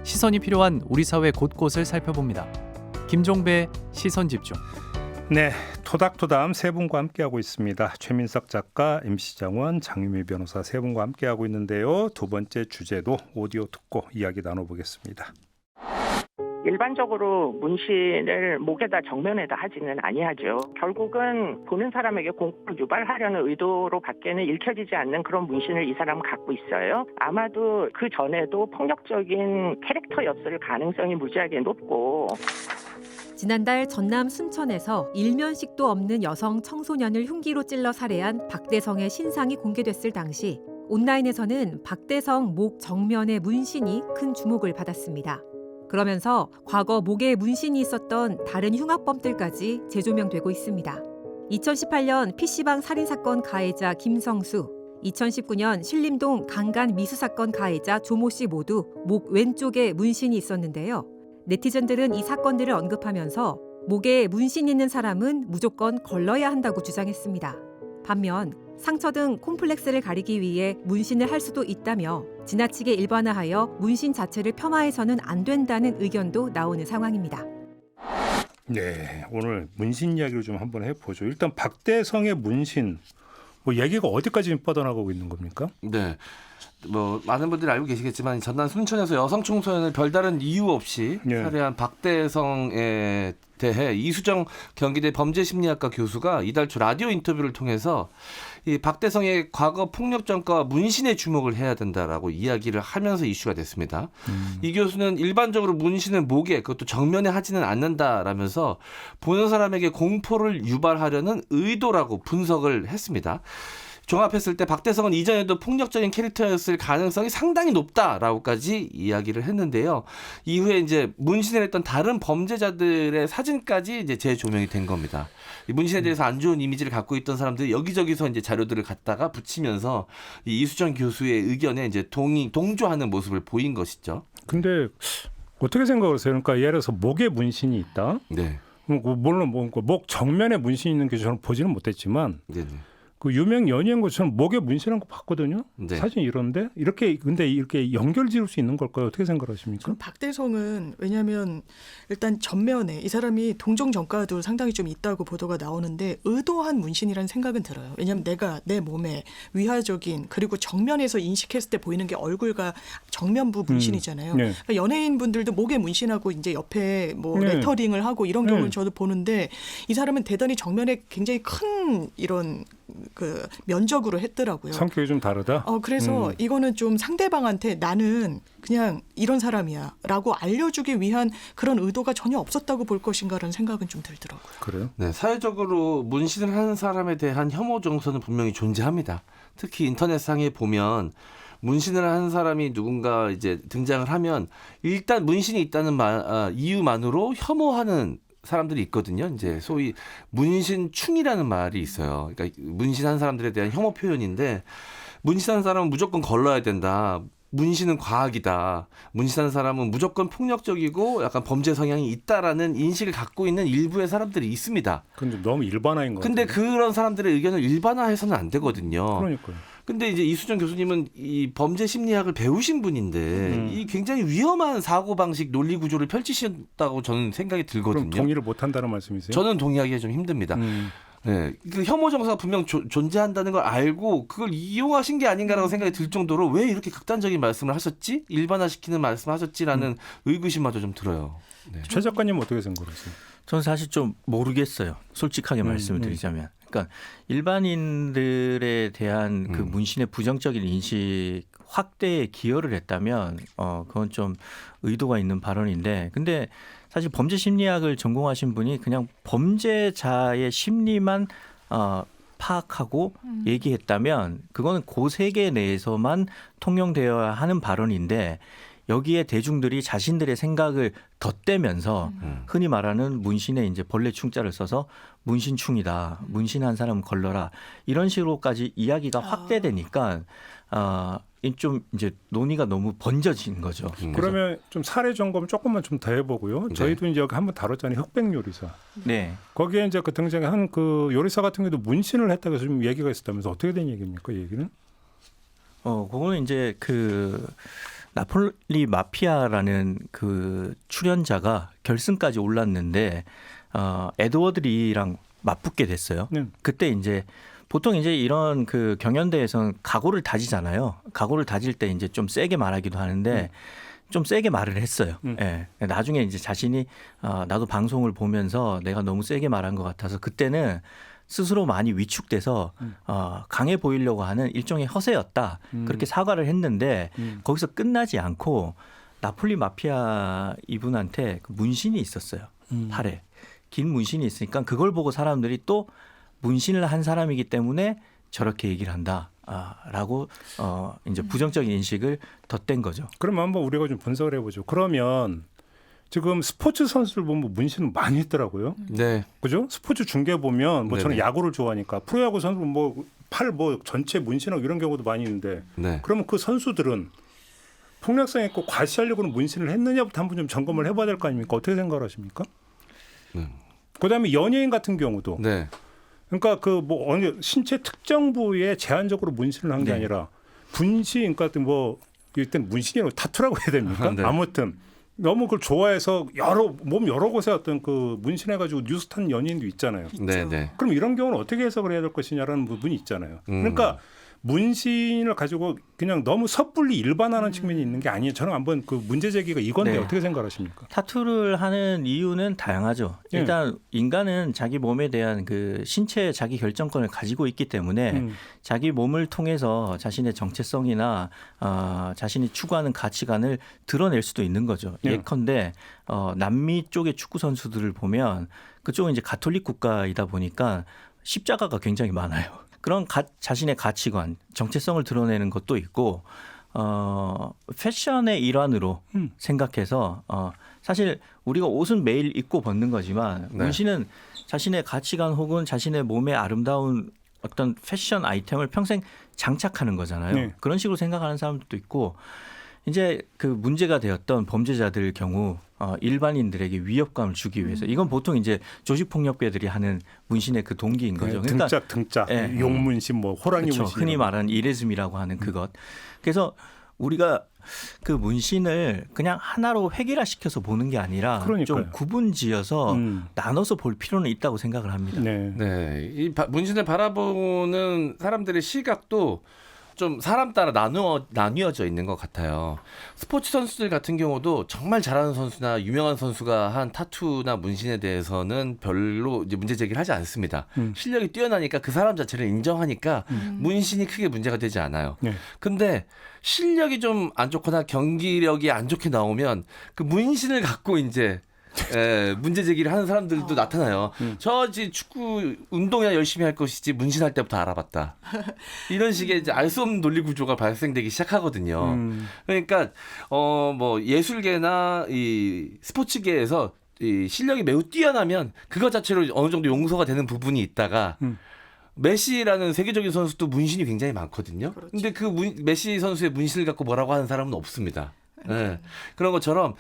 시선이 필요한 우리 사회 곳곳을 살펴봅니다. 김종배의 시선집중. 네, 토닥토담 세 분과 함께하고 있습니다. 최민석 작가, MC 장원, 장유미 변호사 세 분과 함께하고 있는데요. 두 번째 주제도 오디오 듣고 이야기 나눠보겠습니다. 일반적으로 문신을 목에다 정면에다 하지는 아니하죠. 결국은 보는 사람에게 공포를 유발하려는 의도로 밖에는 읽혀지지 않는 그런 문신을 이 사람은 갖고 있어요. 아마도 그 전에도 폭력적인 캐릭터였을 가능성이 무지하게 높고, 지난달 전남 순천에서 일면식도 없는 여성 청소년을 흉기로 찔러 살해한 박대성의 신상이 공개됐을 당시 온라인에서는 박대성 목 정면의 문신이 큰 주목을 받았습니다. 그러면서 과거 목에 문신이 있었던 다른 흉악범들까지 재조명되고 있습니다. 2018년 PC방 살인사건 가해자 김성수, 2019년 신림동 강간 미수사건 가해자 조모 씨 모두 목 왼쪽에 문신이 있었는데요. 네티즌들은 이 사건들을 언급하면서 목에 문신 있는 사람은 무조건 걸러야 한다고 주장했습니다. 반면 상처 등 콤플렉스를 가리기 위해 문신을 할 수도 있다며 지나치게 일반화하여 문신 자체를 폄하해서는 안 된다는 의견도 나오는 상황입니다. 네, 오늘 문신 이야기를 좀 한번 해보죠. 일단 박대성의 문신, 얘기가 어디까지 뻗어나가고 있는 겁니까? 네. 많은 분들이 알고 계시겠지만 전남 순천에서 여성 청소년을 별다른 이유 없이 살해한 박대성에 대해 이수정 경기대 범죄심리학과 교수가 이달 초 라디오 인터뷰를 통해서 이 박대성의 과거 폭력 전과와 문신에 주목을 해야 된다라고 이야기를 하면서 이슈가 됐습니다. 이 교수는 일반적으로 문신은 목에, 그것도 정면에 하지는 않는다라면서 보는 사람에게 공포를 유발하려는 의도라고 분석을 했습니다. 종합했을 때 박대성은 이전에도 폭력적인 캐릭터였을 가능성이 상당히 높다라고까지 이야기를 했는데요. 이후에 이제 문신을 했던 다른 범죄자들의 사진까지 이제 재조명이 된 겁니다. 이 문신에 대해서 안 좋은 이미지를 갖고 있던 사람들이 여기저기서 이제 자료들을 갖다가 붙이면서 이 이수정 교수의 의견에 이제 동조하는 모습을 보인 것이죠. 근데 어떻게 생각하세요? 그러니까 예를 들어서 목에 문신이 있다. 네. 물론 목 정면에 문신이 있는 게 저는 보지는 못했지만. 네네. 그 유명 연예인 것처럼 목에 문신한 거 봤거든요. 네. 사진 이런데 근데 이렇게 연결 지을 수 있는 걸까요? 어떻게 생각하십니까? 박대성은 왜냐하면 일단 전면에 이 사람이 동종 전과도 상당히 좀 있다고 보도가 나오는데 의도한 문신이라는 생각은 들어요. 왜냐하면 내가 내 몸에 위화적인 그리고 정면에서 인식했을 때 보이는 게 얼굴과 정면부 문신이잖아요. 네. 그러니까 연예인 분들도 목에 문신하고 이제 옆에 네. 레터링을 하고 이런 경우는 네. 저도 보는데 이 사람은 대단히 정면에 굉장히 큰 이런 그 면적으로 했더라고요. 성격이 좀 다르다. 그래서 이거는 좀 상대방한테 나는 그냥 이런 사람이야라고 알려주기 위한 그런 의도가 전혀 없었다고 볼 것인가라는 생각은 좀 들더라고요. 그래요? 네, 사회적으로 문신을 하는 사람에 대한 혐오 정서는 분명히 존재합니다. 특히 인터넷상에 보면 문신을 하는 사람이 누군가 이제 등장을 하면 일단 문신이 있다는 이유만으로 혐오하는 사람들이 있거든요. 이제 소위 문신충이라는 말이 있어요. 그러니까 문신한 사람들에 대한 혐오 표현인데 문신한 사람은 무조건 걸러야 된다. 문신은 과학이다. 문신하는 사람은 무조건 폭력적이고 약간 범죄 성향이 있다라는 인식을 갖고 있는 일부의 사람들이 있습니다. 근데 너무 일반화인 것 같아요. 근데 그런 사람들의 의견을 일반화해서는 안 되거든요. 그러니까요. 근데 이제 이수정 교수님은 이 범죄 심리학을 배우신 분인데 이 굉장히 위험한 사고 방식 논리 구조를 펼치신다고 저는 생각이 들거든요. 그럼 동의를 못 한다는 말씀이세요? 저는 동의하기가 좀 힘듭니다. 네, 그 혐오 정서가 분명 존재한다는 걸 알고 그걸 이용하신 게 아닌가라고 생각이 들 정도로 왜 이렇게 극단적인 말씀을 하셨지? 일반화시키는 말씀을 하셨지라는 의구심마저 좀 들어요. 네. 최 작가님 어떻게 생각하세요? 저는 사실 좀 모르겠어요. 솔직하게 말씀을 드리자면. 그러니까 일반인들에 대한 그 문신의 부정적인 인식 확대에 기여를 했다면 그건 좀 의도가 있는 발언인데 근데 사실 범죄 심리학을 전공하신 분이 그냥 범죄자의 심리만 파악하고 얘기했다면 그거는 그 세계 내에서만 통용되어야 하는 발언인데 여기에 대중들이 자신들의 생각을 덧대면서 흔히 말하는 문신에 이제 벌레 충자를 써서 문신충이다. 문신한 사람 걸러라. 이런 식으로까지 이야기가 확대되니까 좀 이제 논의가 너무 번져진 거죠. 그러면 좀 사례 점검 조금만 좀 더 해보고요. 저희도 이제 여기 한번 다뤘잖아요. 흑백 요리사. 네. 거기에 이제 그 등장한 그 요리사 같은 경우도 문신을 했다고 해서 좀 얘기가 있었다면서 어떻게 된 얘기입니까? 이 얘기는? 그거는 이제 그 나폴리 마피아라는 그 출연자가 결승까지 올랐는데 에드워드 리랑 맞붙게 됐어요. 그때 이제 보통 이제 이런 그 경연대회에서는 각오를 다지잖아요. 각오를 다질 때 이제 좀 세게 말하기도 하는데 좀 세게 말을 했어요. 예. 나중에 이제 자신이 나도 방송을 보면서 내가 너무 세게 말한 것 같아서 그때는 스스로 많이 위축돼서 강해 보이려고 하는 일종의 허세였다. 그렇게 사과를 했는데 거기서 끝나지 않고 나폴리 마피아 이분한테 그 문신이 있었어요. 팔에. 긴 문신이 있으니까 그걸 보고 사람들이 또 문신을 한 사람이기 때문에 저렇게 얘기를 한다. 라고 이제 부정적인 인식을 덧댄 거죠. 그러면 한번 우리가 좀 분석을 해보죠. 그러면 지금 스포츠 선수들 보면 문신을 많이 했더라고요. 네. 그죠? 스포츠 중계 보면 뭐 저는 네네. 야구를 좋아하니까 프로야구 선수 뭐 팔 뭐 전체 문신하고 이런 경우도 많이 있는데 네. 그러면 그 선수들은 폭력성 있고 과시하려고는 문신을 했느냐부터 한번 좀 점검을 해봐야 될 거 아닙니까? 어떻게 생각하십니까? 그다음에 연예인 같은 경우도 네. 그러니까 그 뭐 어느 신체 특정 부위에 제한적으로 문신을 한 게 아니라 분신 그러니까 뭐 일단 문신이라고 타투라고 해야 됩니까? 네. 아무튼 너무 그걸 좋아해서 몸 여러 곳에 어떤 그 문신해가지고 뉴스 탄 연예인도 있잖아요. 네, 네. 그럼 이런 경우는 어떻게 해석을 해야 될 것이냐라는 부분이 있잖아요. 그러니까 문신을 가지고 그냥 너무 섣불리 일반화하는 측면이 있는 게 아니에요. 저는 한번 그 문제 제기가 이건데 네. 어떻게 생각하십니까? 타투를 하는 이유는 다양하죠. 일단 인간은 자기 몸에 대한 그 신체 자기 결정권을 가지고 있기 때문에 자기 몸을 통해서 자신의 정체성이나 자신이 추구하는 가치관을 드러낼 수도 있는 거죠. 예컨대 남미 쪽의 축구 선수들을 보면 그쪽은 이제 가톨릭 국가이다 보니까 십자가가 굉장히 많아요. 그런 자신의 가치관, 정체성을 드러내는 것도 있고 패션의 일환으로 생각해서 사실 우리가 옷은 매일 입고 벗는 거지만 문신은 자신의 가치관 혹은 자신의 몸의 아름다운 어떤 패션 아이템을 평생 장착하는 거잖아요. 그런 식으로 생각하는 사람들도 있고 이제 그 문제가 되었던 범죄자들 경우 일반인들에게 위협감을 주기 위해서 이건 보통 이제 조직폭력배들이 하는 문신의 그 동기인 거죠. 그러니까 등짝, 용문신, 뭐 호랑이 그렇죠. 문신, 흔히 말하는 이레즘이라고 하는 그것. 그래서 우리가 그 문신을 그냥 하나로 획일화시켜서 보는 게 아니라 좀 구분지어서 나눠서 볼 필요는 있다고 생각을 합니다. 네, 이 문신을 바라보는 사람들의 시각도 좀 사람 따라 나뉘어져 있는 것 같아요. 스포츠 선수들 같은 경우도 정말 잘하는 선수나 유명한 선수가 한 타투나 문신에 대해서는 별로 이제 문제 제기를 하지 않습니다. 실력이 뛰어나니까 그 사람 자체를 인정하니까 문신이 크게 문제가 되지 않아요. 근데 실력이 좀 안 좋거나 경기력이 안 좋게 나오면 그 문신을 갖고 이제 문제 제기를 하는 사람들도 나타나요. 저지 축구 운동이나 열심히 할 것이지 문신할 때부터 알아봤다. 이런 식의 이제 알 수 없는 논리 구조가 발생되기 시작하거든요. 그러니까 뭐 예술계나 이 스포츠계에서 이 실력이 매우 뛰어나면 그것 자체로 어느 정도 용서가 되는 부분이 있다가 메시라는 세계적인 선수도 문신이 굉장히 많거든요. 그렇죠. 근데 그 메시 선수의 문신을 갖고 뭐라고 하는 사람은 없습니다. 네. 그런 것처럼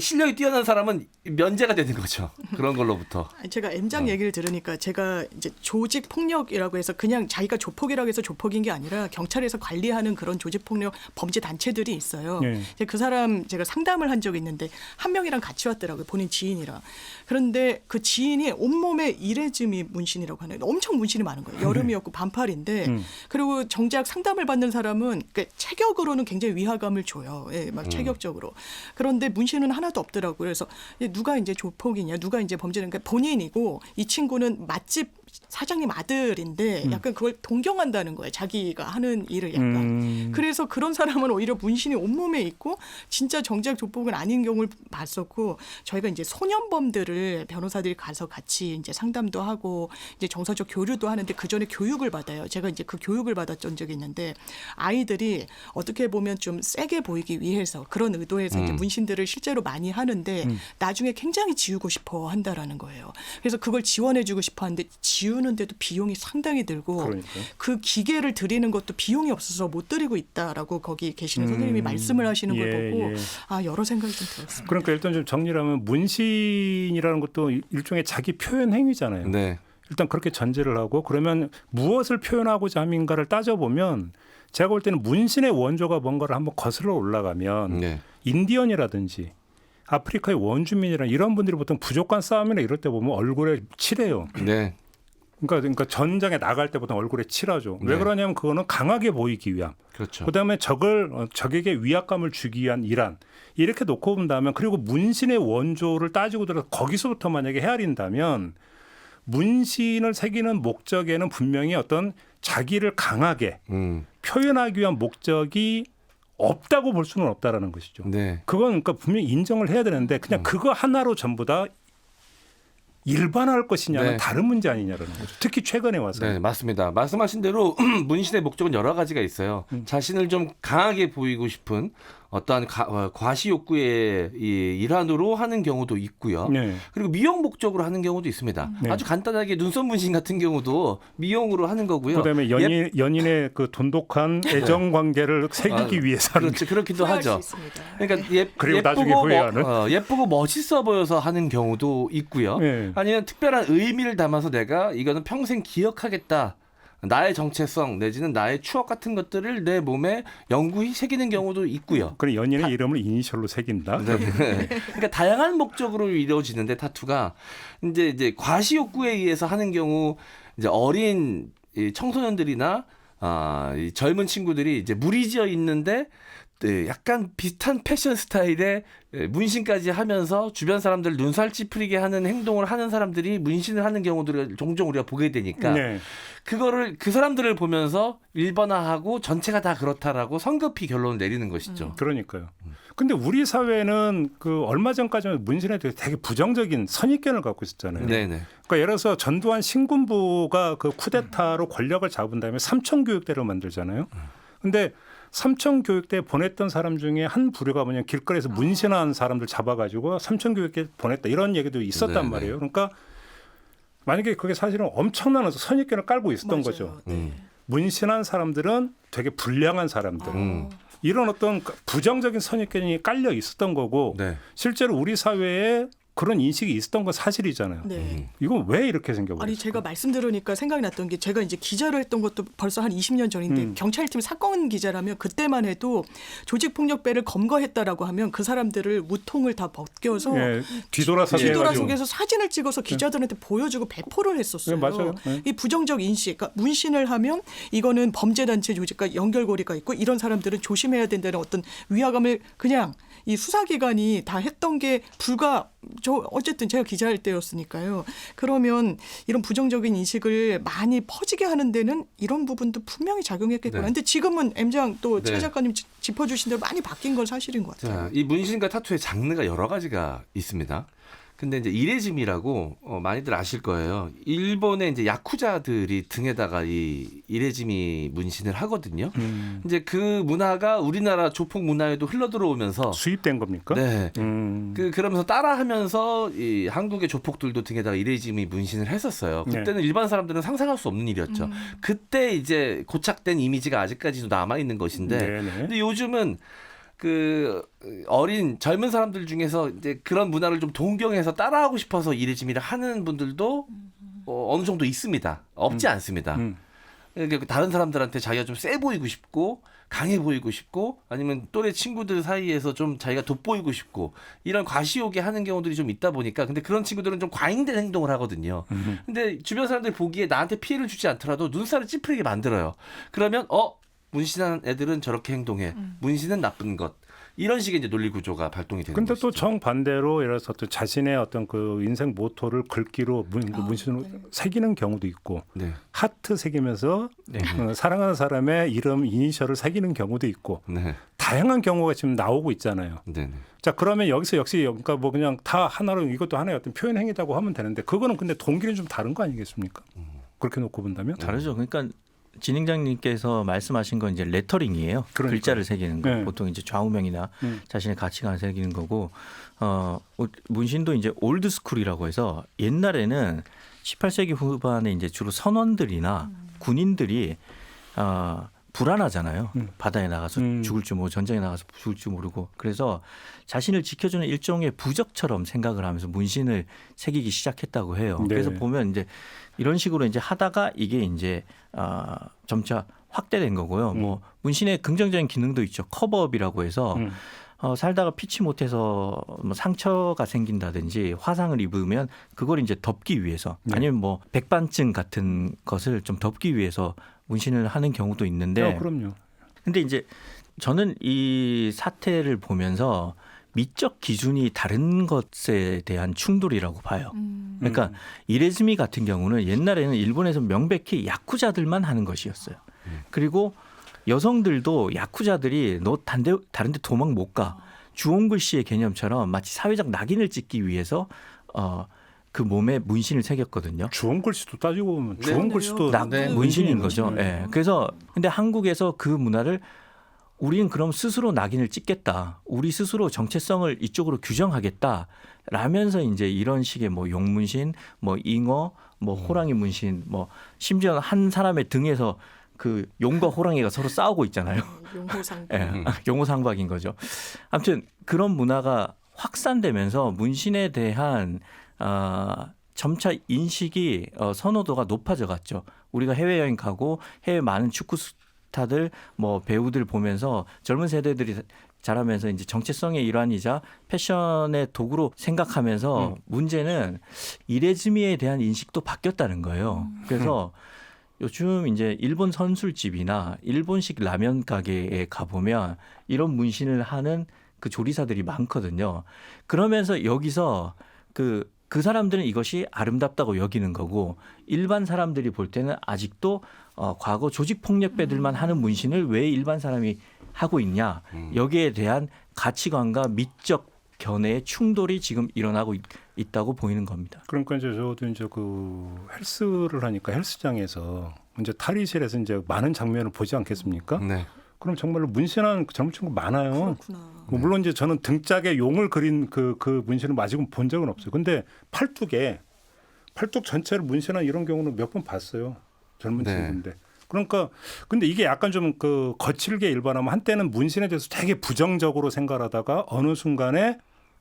실력이 뛰어난 사람은 면제가 되는 거죠. 그런 걸로부터. 제가 M장 얘기를 들으니까 제가 이제 조직 폭력이라고 해서 그냥 자기가 조폭이라고 해서 조폭인 게 아니라 경찰에서 관리하는 그런 조직 폭력 범죄 단체들이 있어요. 네. 그 사람 제가 상담을 한 적이 있는데 한 명이랑 같이 왔더라고요. 본인 지인이랑. 그런데 그 지인이 온몸에 이레즈미 문신이라고 하는 엄청 문신이 많은 거예요. 여름이었고 반팔인데 그리고 정작 상담을 받는 사람은 그러니까 체격으로는 굉장히 위화감을 줘요. 예, 막 체격적으로. 그런데 문신은 하나도 없더라고요. 그래서 누가 이제 조폭이냐, 누가 이제 범죄는 그러니까 본인이고 이 친구는 맛집 사장님 아들인데 약간 그걸 동경한다는 거예요. 자기가 하는 일을 약간. 그래서 그런 사람은 오히려 문신이 온몸에 있고 진짜 정작 조폭은 아닌 경우를 봤었고 저희가 이제 소년범들을 변호사들이 가서 같이 이제 상담도 하고 이제 정서적 교류도 하는데 그 전에 교육을 받아요. 제가 이제 그 교육을 받았던 적이 있는데 아이들이 어떻게 보면 좀 세게 보이기 위해서 그런 의도에서 이제 문신들을 실제로 많이 하는데 나중에 굉장히 지우고 싶어 한다라는 거예요. 그래서 그걸 지원해주고 싶어 하는데 지우는데도 비용이 상당히 들고 그러니까요. 그 기계를 들이는 것도 비용이 없어서 못 들이고 있다라고 거기 계시는 선생님이 말씀을 하시는 걸 보고 아 여러 생각이 좀 들었습니다. 그러니까 일단 좀 정리를 하면 문신이라는 것도 일종의 자기 표현 행위잖아요. 네. 일단 그렇게 전제를 하고 그러면 무엇을 표현하고자 함인가를 따져보면 제가 볼 때는 문신의 원조가 뭔가를 한번 거슬러 올라가면 네. 인디언이라든지 아프리카의 원주민이랑 이런 분들이 보통 부족한 싸움이나 이럴 때 보면 얼굴에 칠해요. 네. 그러니까 전장에 나갈 때 보통 얼굴에 칠하죠. 왜 네. 그러냐면 그거는 강하게 보이기 위함. 그렇죠. 그다음에 적에게 위압감을 주기 위한 일환. 이렇게 놓고 본다면 그리고 문신의 원조를 따지고 들어서 거기서부터 만약에 헤아린다면 문신을 새기는 목적에는 분명히 어떤 자기를 강하게 표현하기 위한 목적이 없다고 볼 수는 없다라는 것이죠. 네. 그건 그러니까 분명히 인정을 해야 되는데 그냥 그거 하나로 전부 다 일반화할 것이냐는 네. 다른 문제 아니냐라는 거죠. 특히 최근에 와서. 네, 맞습니다. 말씀하신 대로 문신의 목적은 여러 가지가 있어요. 자신을 좀 강하게 보이고 싶은 어떠한 과시 욕구의 일환으로 하는 경우도 있고요. 네. 그리고 미용 목적으로 하는 경우도 있습니다. 네. 아주 간단하게 눈썹 문신 같은 경우도 미용으로 하는 거고요. 그다음에 연인의 그 돈독한 애정 관계를 새기기 위해서 하는. 그렇죠. 그렇기도 하죠. 그러니까 그리고 나중에 후회하는. 예쁘고 멋있어 보여서 하는 경우도 있고요. 네. 아니면 특별한 의미를 담아서 내가 이거는 평생 기억하겠다. 나의 정체성 내지는 나의 추억 같은 것들을 내 몸에 영구히 새기는 경우도 있고요. 그럼 연인의 이름을 이니셜로 새긴다. 네. 그러니까 다양한 목적으로 이루어지는데 타투가 이제 과시 욕구에 의해서 하는 경우 이제 어린 이 청소년들이나 이 젊은 친구들이 이제 무리지어 있는데 약간 비슷한 패션 스타일의 문신까지 하면서 주변 사람들 눈살 찌푸리게 하는 행동을 하는 사람들이 문신을 하는 경우들을 종종 우리가 보게 되니까 네. 그거를 그 사람들을 보면서 일반화하고 전체가 다 그렇다라고 성급히 결론을 내리는 것이죠. 그러니까요. 근데 우리 사회는 그 얼마 전까지는 문신에 대해 되게 부정적인 선입견을 갖고 있었잖아요. 네네. 그러니까 예를 들어서 전두환 신군부가 그 쿠데타로 권력을 잡은 다음에 삼천교육대를 만들잖아요. 근데 삼천교육대 보냈던 사람 중에 한 부류가 뭐냐 길거리에서 문신한 사람들 잡아가지고 삼천교육대 보냈다 이런 얘기도 있었단 네네. 말이에요. 그러니까 만약에 그게 사실은 엄청난 선입견을 깔고 있었던 맞아요. 거죠. 네. 문신한 사람들은 되게 불량한 사람들. 이런 어떤 부정적인 선입견이 깔려 있었던 거고 네. 실제로 우리 사회에 그런 인식이 있었던 건 사실이잖아요. 네. 이건 왜 이렇게 생겨버렸어요? 아니 제가 말씀 들으니까 생각이 났던 게 제가 이제 기자를 했던 것도 벌써 한 20년 전인데 경찰팀 사건 기자라면 그때만 해도 조직폭력배를 검거했다라고 하면 그 사람들을 무통을 다 벗겨서 예, 뒤돌아서게서 사진을 찍어서 기자들한테 보여주고 배포를 했었어요. 네, 맞아요. 네. 이 부정적 인식, 그러니까 문신을 하면 이거는 범죄단체 조직과 연결고리가 있고 이런 사람들은 조심해야 된다는 어떤 위화감을 그냥 이 수사기관이 다 했던 게 어쨌든 제가 기자할 때였으니까요. 그러면 이런 부정적인 인식을 많이 퍼지게 하는 데는 이런 부분도 분명히 작용했겠구나. 네. 근데 지금은 M장 또 최 네. 작가님 짚어주신 대로 많이 바뀐 건 사실인 것 같아요. 자, 이 문신과 타투의 장르가 여러 가지가 있습니다. 근데 이제 이레짐이라고 많이들 아실 거예요. 일본의 이제 야쿠자들이 등에다가 이 이레짐이 문신을 하거든요. 이제 그 문화가 우리나라 조폭 문화에도 흘러 들어오면서 수입된 겁니까? 네. 그러면서 따라하면서 이 한국의 조폭들도 등에다가 이레짐이 문신을 했었어요. 그때는 일반 사람들은 상상할 수 없는 일이었죠. 그때 이제 고착된 이미지가 아직까지도 남아 있는 것인데, 근데 요즘은 그 어린 젊은 사람들 중에서 이제 그런 문화를 좀 동경해서 따라하고 싶어서 이레짐이를 하는 분들도 어느 정도 있습니다. 없지 않습니다. 그러니까 다른 사람들한테 자기가 좀 세 보이고 싶고 강해 보이고 싶고 아니면 또래 친구들 사이에서 좀 자기가 돋보이고 싶고 이런 과시욕에 하는 경우들이 좀 있다 보니까 근데 그런 친구들은 좀 과잉된 행동을 하거든요. 근데 주변 사람들이 보기에 나한테 피해를 주지 않더라도 눈살을 찌푸리게 만들어요. 그러면 문신한 애들은 저렇게 행동해. 문신은 나쁜 것. 이런 식의 이제 논리 구조가 발동이 되는 근데 것이죠. 또 정반대로 예를 들어서 또 자신의 어떤 그 인생 모토를 글귀로 문신으로 새기는 경우도 있고 하트 새기면서 사랑하는 사람의 이름 이니셜을 새기는 경우도 있고 다양한 경우가 지금 나오고 있잖아요. 자 그러면 여기서 역시 그러니까 뭐 그냥 다 하나로 이것도 하나의 어떤 표현 행위라고 하면 되는데 그거는 근데 동기는 좀 다른 거 아니겠습니까? 그렇게 놓고 본다면 다르죠. 그러니까 진행자님께서 말씀하신 건 이제 레터링이에요. 그러니까요. 글자를 새기는 거. 네. 보통 이제 좌우명이나 자신의 가치관을 새기는 거고 문신도 이제 올드 스쿨이라고 해서 옛날에는 18세기 후반에 이제 주로 선원들이나 군인들이 불안하잖아요. 바다에 나가서 죽을 줄 모르고 전쟁에 나가서 죽을 줄 모르고 그래서 자신을 지켜주는 일종의 부적처럼 생각을 하면서 문신을 새기기 시작했다고 해요. 네. 그래서 보면 이제 이런 식으로 이제 하다가 이게 이제 점차 확대된 거고요. 뭐 문신의 긍정적인 기능도 있죠. 커버업이라고 해서 살다가 피치 못해서 뭐 상처가 생긴다든지 화상을 입으면 그걸 이제 덮기 위해서 아니면 뭐 백반증 같은 것을 좀 덮기 위해서 문신을 하는 경우도 있는데. 그럼요. 근데 이제 저는 이 사태를 보면서 미적 기준이 다른 것에 대한 충돌이라고 봐요. 그러니까 이레즈미 같은 경우는 옛날에는 일본에서 명백히 야쿠자들만 하는 것이었어요. 그리고 여성들도 야쿠자들이 너 다른데 도망 못 가. 주홍글씨의 개념처럼 마치 사회적 낙인을 찍기 위해서 그 몸에 문신을 새겼거든요. 주홍글씨도 따지고 보면 주홍글씨도 문신인 거죠. 네. 그래서 근데 한국에서 그 문화를 우리는 그럼 스스로 낙인을 찍겠다. 우리 스스로 정체성을 이쪽으로 규정하겠다. 라면서 이제 이런 식의 뭐 용문신, 뭐 잉어, 뭐 호랑이 문신, 뭐 심지어 한 사람의 등에서 그 용과 호랑이가 서로 싸우고 있잖아요. 용호상박. 네, 용호상박인 거죠. 아무튼 그런 문화가 확산되면서 문신에 대한 점차 인식이 선호도가 높아져 갔죠. 우리가 해외여행 가고 해외 많은 축구 스타들 뭐 배우들 보면서 젊은 세대들이 자라면서 이제 정체성의 일환이자 패션의 도구로 생각하면서 문제는 이레즈미에 대한 인식도 바뀌었다는 거예요. 그래서 요즘 이제 일본 선술집이나 일본식 라면 가게에 가보면 이런 문신을 하는 그 조리사들이 많거든요. 그러면서 여기서 그 사람들은 이것이 아름답다고 여기는 거고 일반 사람들이 볼 때는 아직도 과거 조직폭력배들만 하는 문신을 왜 일반 사람이 하고 있냐. 여기에 대한 가치관과 미적 견해의 충돌이 지금 일어나고 있다고 보이는 겁니다. 그러니까 이제 저도 이제 그 헬스를 하니까 헬스장에서 이제 탈의실에서 이제 많은 장면을 보지 않겠습니까? 네. 그럼 정말로 문신한 젊은 친구 많아요. 그렇구나. 뭐 물론 이제 저는 등짝에 용을 그린 그 문신을 아직은 본 적은 없어요. 근데 팔뚝 전체를 문신한 이런 경우는 몇 번 봤어요. 젊은 친구인데. 그러니까 근데 이게 약간 좀 그 거칠게 일반하면 한때는 문신에 대해서 되게 부정적으로 생각하다가 어느 순간에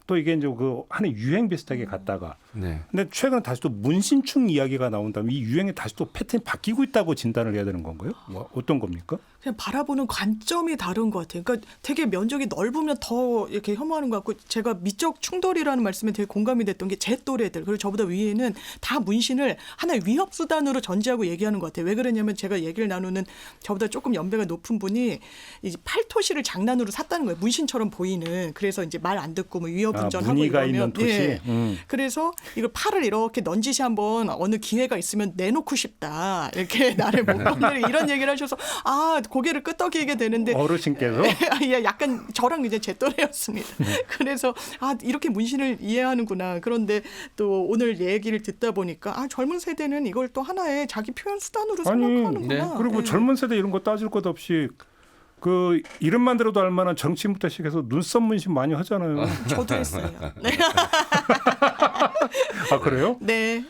또 이게 이제 그 하나의 유행 비슷하게 갔다가 근데 최근에 다시 또 문신충 이야기가 나온다면 이 유행이 다시 또 패턴이 바뀌고 있다고 진단을 해야 되는 건가요? 뭐 어떤 겁니까? 그냥 바라보는 관점이 다른 것 같아요. 그러니까 되게 면적이 넓으면 더 이렇게 혐오하는 것 같고 제가 미적 충돌이라는 말씀에 되게 공감이 됐던 게 제 또래들 그리고 저보다 위에는 다 문신을 하나의 위협 수단으로 전제하고 얘기하는 것 같아요. 왜 그러냐면 제가 얘기를 나누는 저보다 조금 연배가 높은 분이 이제 팔토시를 장난으로 샀다는 거예요. 문신처럼 보이는. 그래서 이제 말 안 듣고 뭐 위협 운전하고 무늬가 이러면 있는 토시. 그래서 이걸 팔을 이렇게 넌지시 한번 어느 기회가 있으면 내놓고 싶다. 이렇게 나를 목감들 이런 얘기를 하셔서 고개를 끄덕이게 되는데 어르신께서 예, 약간 저랑 이제 제 또래였습니다. 그래서 이렇게 문신을 이해하는구나. 그런데 또 오늘 얘기를 듣다 보니까 젊은 세대는 이걸 또 하나의 자기 표현 수단으로 생각하는구나. 그리고 젊은 세대 이런 거 따질 것 없이 그 이름만 들어도 알만한 정치인부터 시작해서 눈썹 문신 많이 하잖아요. 저도 했어요. 네. 그래요? 네.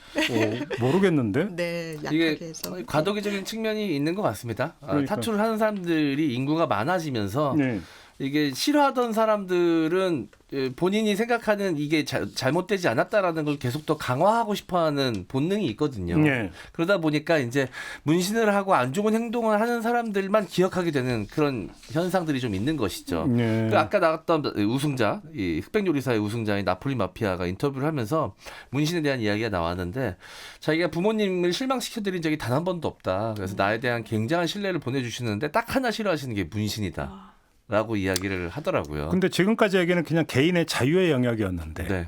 모르겠는데. 네, 약하게 이게 해서. 과도기적인 측면이 있는 것 같습니다. 그러니까. 타투를 하는 사람들이 인구가 많아지면서 네. 이게 싫어하던 사람들은 본인이 생각하는 이게 잘못되지 않았다라는 걸 계속 더 강화하고 싶어하는 본능이 있거든요. 네. 그러다 보니까 이제 문신을 하고 안 좋은 행동을 하는 사람들만 기억하게 되는 그런 현상들이 좀 있는 것이죠. 네. 그 아까 나왔던 우승자, 이 흑백 요리사의 우승자인 나폴리 마피아가 인터뷰를 하면서 문신에 대한 이야기가 나왔는데 자기가 부모님을 실망시켜드린 적이 단 한 번도 없다. 그래서 나에 대한 굉장한 신뢰를 보내주시는데 딱 하나 싫어하시는 게 문신이다. 라고 이야기를 하더라고요. 근데 지금까지 얘기는 그냥 개인의 자유의 영역이었는데 네.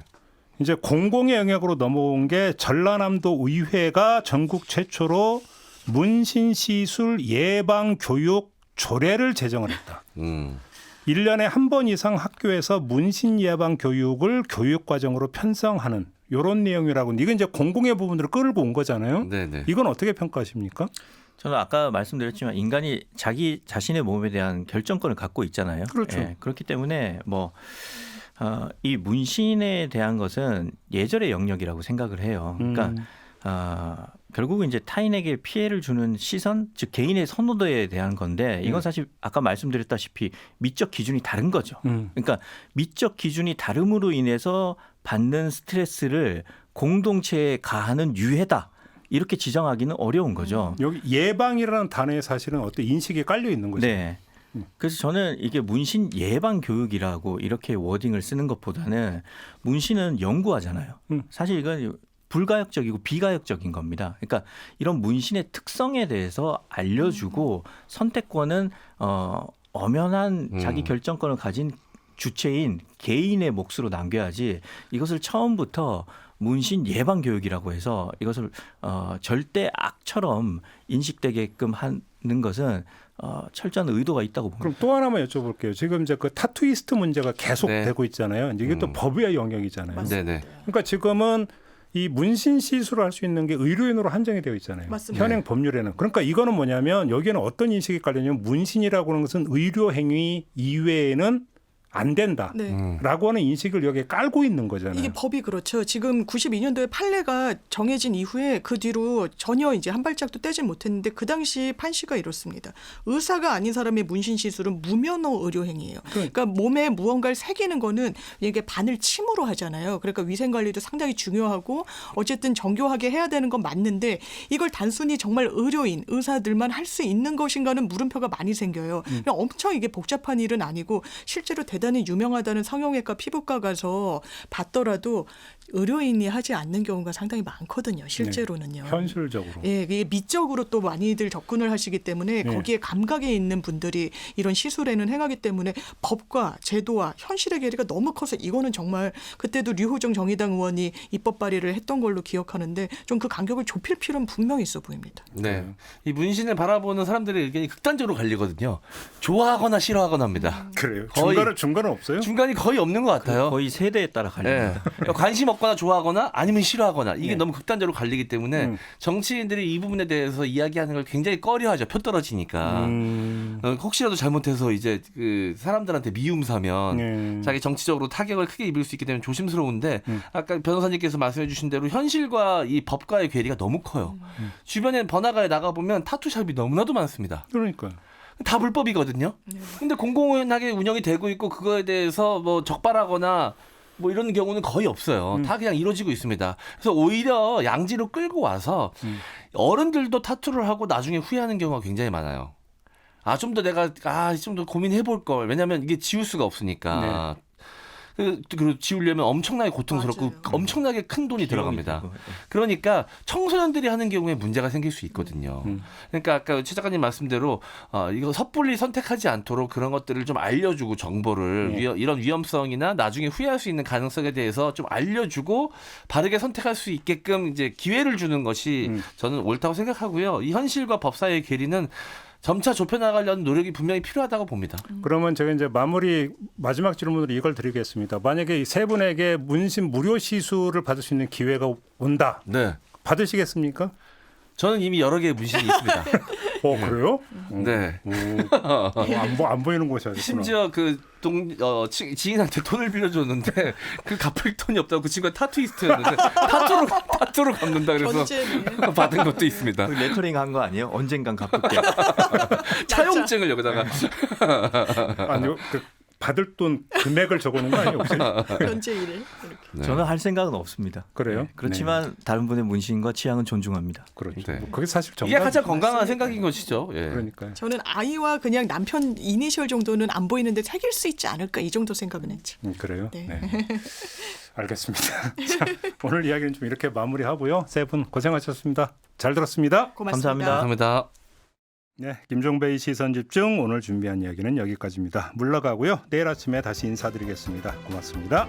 이제 공공의 영역으로 넘어온 게 전라남도 의회가 전국 최초로 문신 시술 예방 교육 조례를 제정을 했다. 1년에 한 번 이상 학교에서 문신 예방 교육을 교육 과정으로 편성하는 이런 내용이라고. 이건 이제 공공의 부분으로 끌고 온 거잖아요. 네네. 이건 어떻게 평가하십니까? 저는 아까 말씀드렸지만 인간이 자기 자신의 몸에 대한 결정권을 갖고 있잖아요. 그렇죠. 예, 그렇기 때문에 이 문신에 대한 것은 예절의 영역이라고 생각을 해요. 그러니까 결국은 이제 타인에게 피해를 주는 시선, 즉 개인의 선호도에 대한 건데 이건 사실 아까 말씀드렸다시피 미적 기준이 다른 거죠. 그러니까 미적 기준이 다름으로 인해서 받는 스트레스를 공동체에 가하는 유해다. 이렇게 지정하기는 어려운 거죠. 여기 예방이라는 단어에 사실은 어떤 인식이 깔려 있는 거죠. 네. 그래서 저는 이게 문신 예방 교육이라고 이렇게 워딩을 쓰는 것보다는 문신은 연구하잖아요. 사실 이건 불가역적이고 비가역적인 겁니다. 그러니까 이런 문신의 특성에 대해서 알려주고 선택권은 엄연한 자기 결정권을 가진 주체인 개인의 몫으로 남겨야지 이것을 처음부터 문신 예방 교육이라고 해서 이것을 절대 악처럼 인식되게끔 하는 것은 철저한 의도가 있다고 봅니다. 그럼 또 하나만 여쭤볼게요. 지금 이제 그 타투이스트 문제가 계속 되고 있잖아요. 이게 또 법의 영역이잖아요. 네네. 그러니까 지금은 이 문신 시술을 할 수 있는 게 의료인으로 한정이 되어 있잖아요. 맞습니다. 현행 법률에는. 그러니까 이거는 뭐냐면 여기에는 어떤 인식이 깔려냐면 문신이라고 하는 것은 의료 행위 이외에는 안 된다라고 하는 인식을 여기에 깔고 있는 거잖아요. 이게 법이 그렇죠. 지금 92년도에 판례가 정해진 이후에 그 뒤로 전혀 이제 한 발짝도 떼질 못했는데 그 당시 판시가 이렇습니다. 의사가 아닌 사람의 문신 시술은 무면허 의료행위예요. 그러니까 몸에 무언가를 새기는 거는 이게 바늘 침으로 하잖아요. 그러니까 위생 관리도 상당히 중요하고 어쨌든 정교하게 해야 되는 건 맞는데 이걸 단순히 정말 의료인, 의사들만 할 수 있는 것인가는 물음표가 많이 생겨요. 그냥 엄청 이게 복잡한 일은 아니고 실제로 대단히 유명하다는 성형외과 피부과 가서 봤더라도 의료인이 하지 않는 경우가 상당히 많거든요. 실제로는요. 네, 현실적으로. 예, 이게 미적으로 또 많이들 접근을 하시기 때문에 거기에 감각에 있는 분들이 이런 시술에는 행하기 때문에 법과 제도와 현실의 괴리가 너무 커서 이거는 정말 그때도 류호정 정의당 의원이 입법 발의를 했던 걸로 기억하는데 좀 그 간격을 좁힐 필요는 분명히 있어 보입니다. 네. 이 문신을 바라보는 사람들의 의견이 극단적으로 갈리거든요. 좋아하거나 싫어하거나 합니다. 그래요. 거의 중간은 없어요? 중간이 거의 없는 것 같아요. 거의 세대에 따라 갈립니다. 네. 관심 없거나 좋아하거나 아니면 싫어하거나 이게 너무 극단적으로 갈리기 때문에 정치인들이 이 부분에 대해서 이야기하는 걸 굉장히 꺼려하죠. 표 떨어지니까. 혹시라도 잘못해서 이제 그 사람들한테 미움 사면 자기 정치적으로 타격을 크게 입을 수 있기 때문에 조심스러운데 아까 변호사님께서 말씀해 주신 대로 현실과 이 법과의 괴리가 너무 커요. 주변에 번화가에 나가보면 타투샵이 너무나도 많습니다. 그러니까요. 다 불법이거든요. 근데 공공연하게 운영이 되고 있고 그거에 대해서 뭐 적발하거나 뭐 이런 경우는 거의 없어요. 다 그냥 이루어지고 있습니다. 그래서 오히려 양지로 끌고 와서 어른들도 타투를 하고 나중에 후회하는 경우가 굉장히 많아요. 좀 더 내가 좀 더 고민해 볼 걸. 왜냐하면 이게 지울 수가 없으니까. 그리고 지우려면 엄청나게 고통스럽고 맞아요. 엄청나게 큰 돈이 들어갑니다. 그러니까 청소년들이 하는 경우에 문제가 생길 수 있거든요. 그러니까 아까 최 작가님 말씀대로 이거 섣불리 선택하지 않도록 그런 것들을 좀 알려주고 정보를 이런 위험성이나 나중에 후회할 수 있는 가능성에 대해서 좀 알려주고 바르게 선택할 수 있게끔 이제 기회를 주는 것이 저는 옳다고 생각하고요. 이 현실과 법 사이의 괴리는 점차 좁혀나가려는 노력이 분명히 필요하다고 봅니다. 그러면 제가 이제 마지막 질문으로 이걸 드리겠습니다. 만약에 이 세 분에게 문신 무료 시술을 받을 수 있는 기회가 온다. 네. 받으시겠습니까? 저는 이미 여러 개의 문신이 있습니다. 그래요? 네. 안 보이는 곳이 어딨구나. 심지어 지인한테 돈을 빌려줬는데 그 갚을 돈이 없다고 그 친구가 타투이스트였는데 타투로 갚는다 그래서 받은 것도 있습니다. 레터링 한 거 아니에요? 언젠간 갚을게. 차용증을 여기다가. 아니요. 받을 돈 금액을 적어놓은 거 아니에요? 혹시? 현재 일에 이렇게. 네. 저는 할 생각은 없습니다. 그래요? 네. 그렇지만 다른 분의 문신과 취향은 존중합니다. 그렇죠. 네. 그게 사실 이게 가장 건강한 생각인 것이죠. 예. 그러니까요. 저는 아이와 그냥 남편 이니셜 정도는 안 보이는데 새길 수 있지 않을까 이 정도 생각은 했죠. 그래요? 네. 네. 알겠습니다. 자, 오늘 이야기는 좀 이렇게 마무리하고요. 세 분 고생하셨습니다. 잘 들었습니다. 고맙습니다. 감사합니다. 네, 김종배의 시선집중 오늘 준비한 이야기는 여기까지입니다. 물러가고요. 내일 아침에 다시 인사드리겠습니다. 고맙습니다.